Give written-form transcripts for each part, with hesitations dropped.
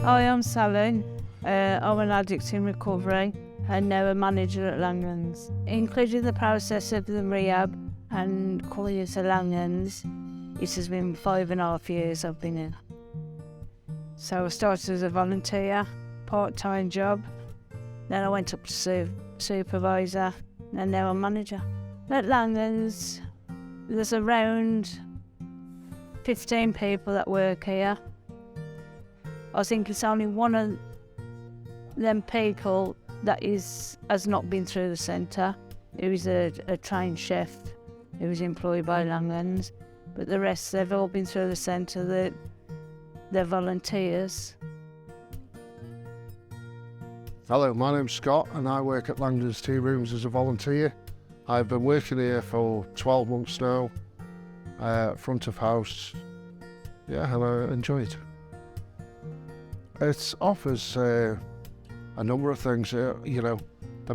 Hi, I'm Sally. I'm an addict in recovery and now a manager at Langan's. Including the process of the rehab and coming into Langan's, it has been 5.5 years I've been in. So I started as a volunteer, part-time job, then I went up to supervisor, and now I'm manager. At Langan's, there's around 15 people that work here. I think it's only one of them people that has not been through the centre. He was a trained chef who was employed by Langan's, but the rest, they've all been through the centre. They're volunteers. Hello, my name's Scott and I work at Langan's Tea Rooms as a volunteer. I've been working here for 12 months now, front of house, and I enjoy it. It offers a number of things, the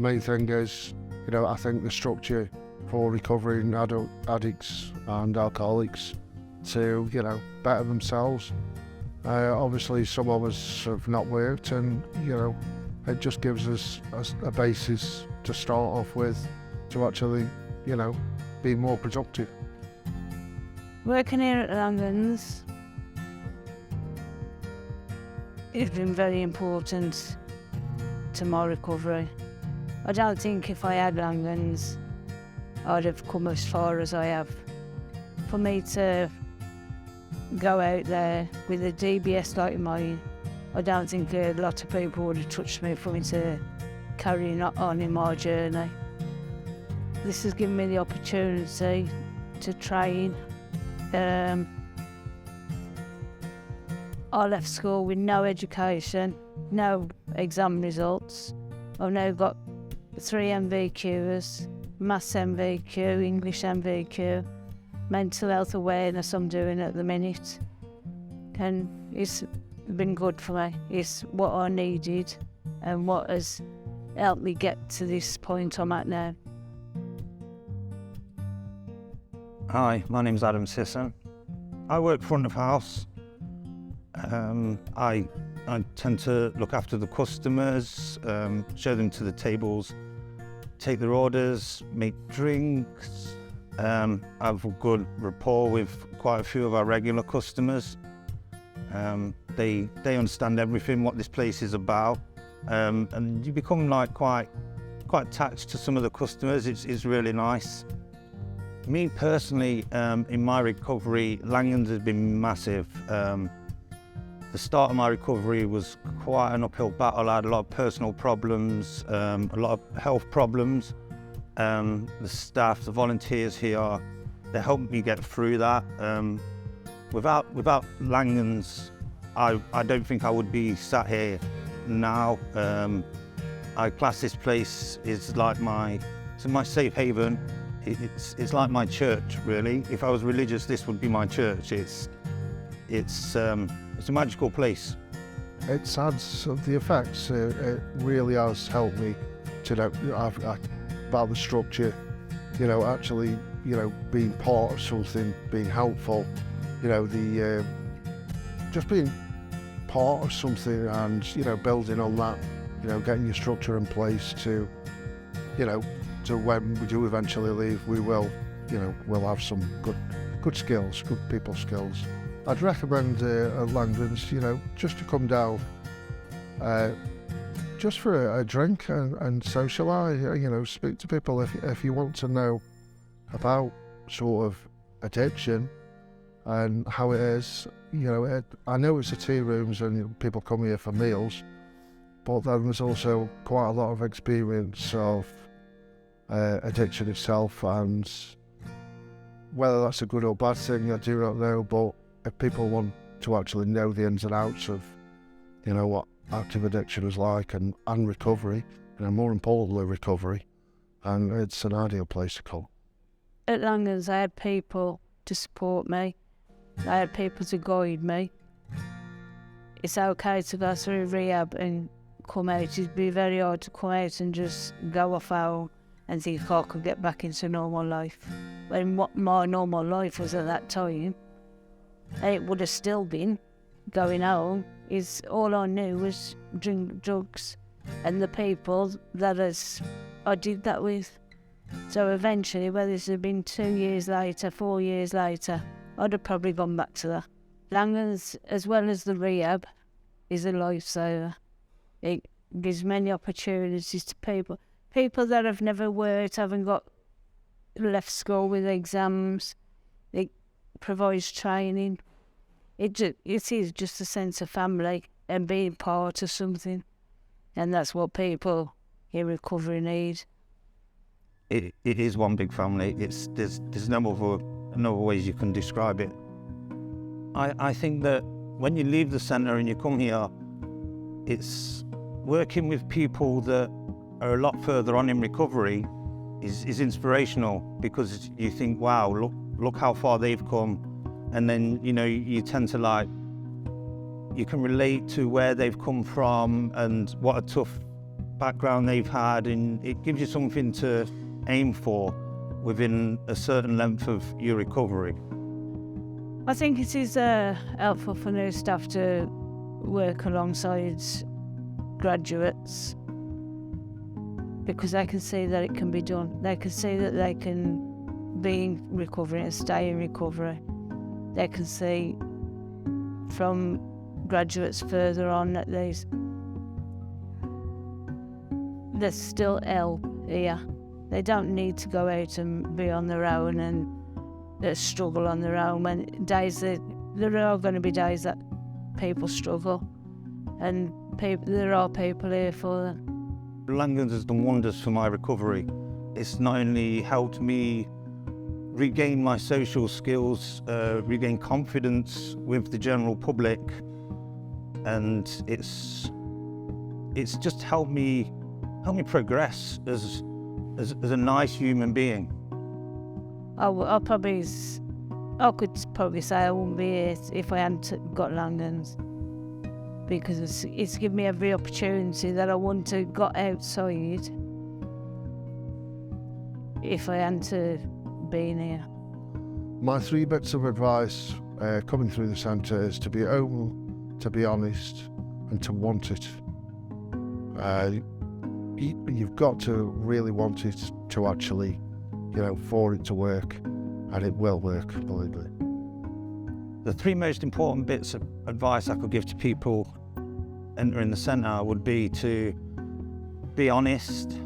main thing is, I think the structure for recovering adult addicts and alcoholics to, better themselves. Obviously some of us have not worked and, it just gives us a basis to start off with to actually, be more productive. Working here at Langan's, it's been very important to my recovery. I don't think if I had Langan's, I'd have come as far as I have. For me to go out there with a DBS like mine, I don't think a lot of people would have touched me for me to carry on in my journey. This has given me the opportunity to train. I left school with no education, no exam results. I've now got 3 MVQs, Maths MVQ, English MVQ, mental health awareness I'm doing at the minute. And it's been good for me. It's what I needed and what has helped me get to this point I'm at now. Hi, my name's Adam Sisson. I work front of house. I tend to look after the customers, show them to the tables, take their orders, make drinks. I have a good rapport with quite a few of our regular customers. They understand everything, what this place is about, and you become quite attached to some of the customers. It's really nice. Me personally, in my recovery, Langan's has been massive. The start of my recovery was quite an uphill battle. I had a lot of personal problems, a lot of health problems. The staff, the volunteers here, they helped me get through that. Without Langan's, I don't think I would be sat here now. I class this place as like my safe haven. It's like my church, really. If I was religious, this would be my church. It's a magical place. It's had the effects. It really has helped me to know about the structure. Actually, being part of something, being helpful. Just being part of something and building on that. Getting your structure in place to, to when we do eventually leave, we'll have some good skills, good people skills. I'd recommend Langan's, just to come down, just for a drink and socialise, speak to people if you want to know about sort of addiction and how it is. I know it's the tea rooms and people come here for meals, but then there's also quite a lot of experience of addiction itself, and whether that's a good or bad thing, I do not know, but if people want to actually know the ins and outs of, what active addiction is like and recovery, more importantly recovery, and it's an ideal place to come. At Langan's, I had people to support me. I had people to guide me. It's okay to go through rehab and come out. It'd be very hard to come out and just go off out and think I could get back into normal life. When what my normal life was at that time, it would have still been going home is all I knew was drink drugs and the people that I did that with. So eventually, whether it had been 2 years later, 4 years later, I'd have probably gone back to that. Langan's, as well as the rehab, is a lifesaver. It gives many opportunities to people that have never worked, haven't got left school with exams. It provides training. It is just a sense of family and being part of something, and that's what people in recovery need. It is one big family. There's no other ways you can describe it. I think that when you leave the centre and you come here, it's working with people that are a lot further on in recovery is inspirational, because you think, wow, look how far they've come, and then you tend to you can relate to where they've come from and what a tough background they've had, and it gives you something to aim for within a certain length of your recovery. I think it is helpful for new staff to work alongside graduates, because they can see that it can be done. They can see that they can be in recovery and stay in recovery. They can see from graduates further on that there's still help here. They don't need to go out and be on their own and struggle on their own. When there are going to be days that people struggle, and there are people here for them. Langan has done wonders for my recovery. It's not only helped me regain my social skills, regain confidence with the general public, and it's just helped me progress as a nice human being. I could probably say I wouldn't be here if I hadn't got Langan's, because it's given me every opportunity that I wouldn't have got outside if I hadn't been here. My 3 bits of advice coming through the centre is to be open, to be honest, and to want it. You've got to really want it to actually, for it to work, and it will work, believe me. The 3 most important bits of advice I could give to people entering the centre would be to be honest.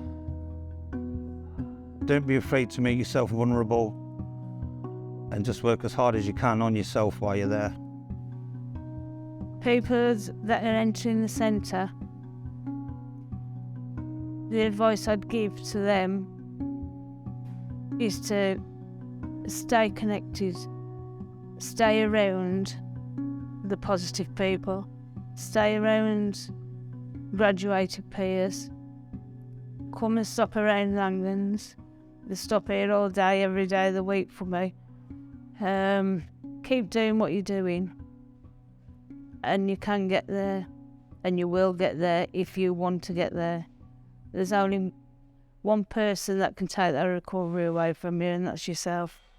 Don't be afraid to make yourself vulnerable, and just work as hard as you can on yourself while you're there. People that are entering the centre, the advice I'd give to them is to stay connected, stay around the positive people, stay around graduated peers, come and stop around Langan's. They stop here all day, every day of the week for me. Keep doing what you're doing, and you can get there, and you will get there if you want to get there. There's only one person that can take that recovery away from you, and that's yourself.